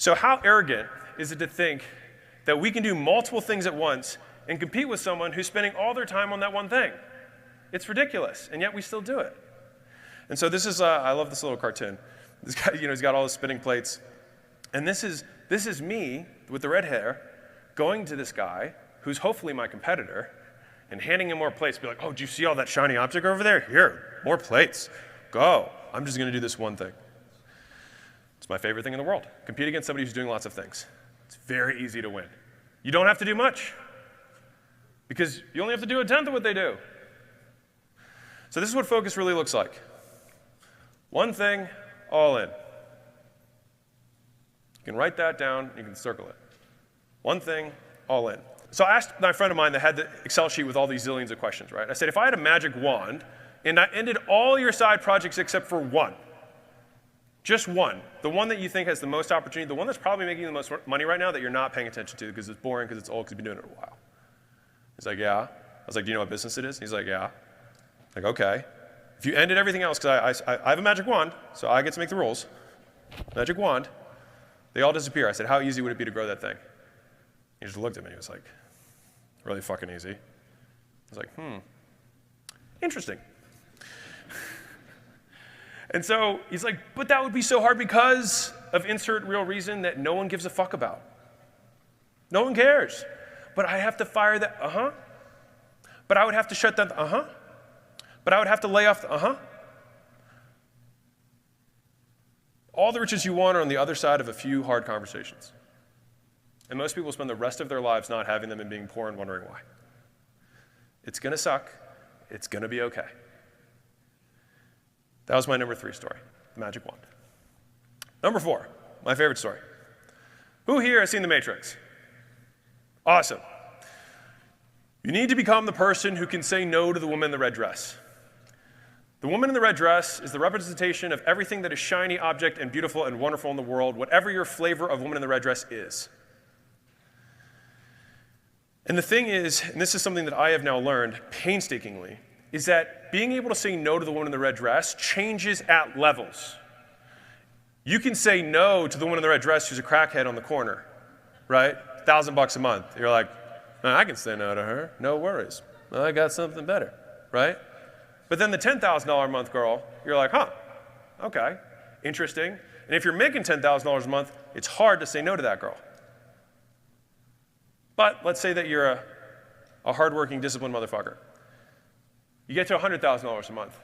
So how arrogant is it to think that we can do multiple things at once and compete with someone who's spending all their time on that one thing? It's ridiculous, and yet we still do it. And so this is, I love this little cartoon. This guy, he's got all his spinning plates. And this is me with the red hair going to this guy who's hopefully my competitor and handing him more plates. Be like, oh, do you see all that shiny object over there? Here, more plates. Go. I'm just going to do this one thing. It's my favorite thing in the world. Compete against somebody who's doing lots of things. It's very easy to win. You don't have to do much because you only have to do 1/10 of what they do. So this is what focus really looks like. One thing, all in. You can write that down, you can circle it. One thing, all in. So I asked my friend of mine that had the Excel sheet with all these zillions of questions, right? I said, if I had a magic wand and I ended all your side projects except for one, just one, the one that you think has the most opportunity, the one that's probably making the most money right now that you're not paying attention to because it's boring, because it's old, because you've been doing it a while. He's like, yeah. I was like, do you know what business it is? He's like, yeah. Like, okay. If you ended everything else, because I have a magic wand, so I get to make the rules. Magic wand. They all disappear. I said, how easy would it be to grow that thing? He just looked at me. He was like, really fucking easy. I was like, interesting. And so he's like, but that would be so hard because of insert real reason that no one gives a fuck about. No one cares. But I have to fire that, But I would have to shut down the, But I would have to lay off the, All the riches you want are on the other side of a few hard conversations. And most people spend the rest of their lives not having them and being poor and wondering why. It's going to suck. It's going to be okay. That was my number 3 story, the magic wand. Number 4, my favorite story. Who here has seen The Matrix? Awesome. You need to become the person who can say no to the woman in the red dress. The woman in the red dress is the representation of everything that is shiny, object, and beautiful and wonderful in the world, whatever your flavor of woman in the red dress is. And the thing is, and this is something that I have now learned painstakingly, is that being able to say no to the woman in the red dress changes at levels. You can say no to the woman in the red dress who's a crackhead on the corner, right? $1,000 a month. You're like, I can say no to her, no worries. I got something better, right? But then the $10,000 a month girl, you're like, okay, interesting. And if you're making $10,000 a month, it's hard to say no to that girl. But let's say that you're a hardworking, disciplined motherfucker. You get to $100,000 a month.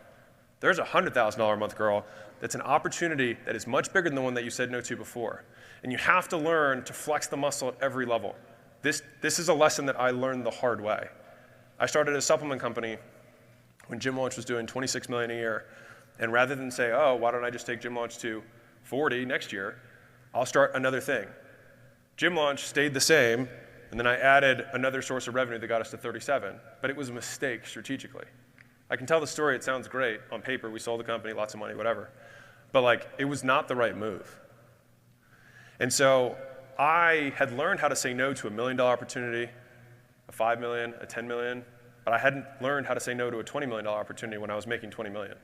There's a $100,000 a month girl that's an opportunity that is much bigger than the one that you said no to before. And you have to learn to flex the muscle at every level. This is a lesson that I learned the hard way. I started a supplement company when Gym Launch was doing $26 million a year. And rather than say, oh, why don't I just take Gym Launch to 40 next year, I'll start another thing. Gym Launch stayed the same, and then I added another source of revenue that got us to 37, but it was a mistake strategically. I can tell the story, it sounds great on paper, we sold the company, lots of money, whatever. But it was not the right move. And so I had learned how to say no to $1 million opportunity, a $5 million, a $10 million, but I hadn't learned how to say no to a $20 million opportunity when I was making $20 million.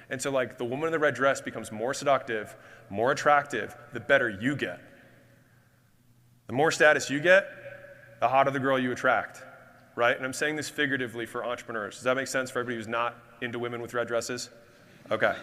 And so the woman in the red dress becomes more seductive, more attractive, the better you get. The more status you get, the hotter the girl you attract, right? And I'm saying this figuratively for entrepreneurs. Does that make sense for everybody who's not into women with red dresses? Okay.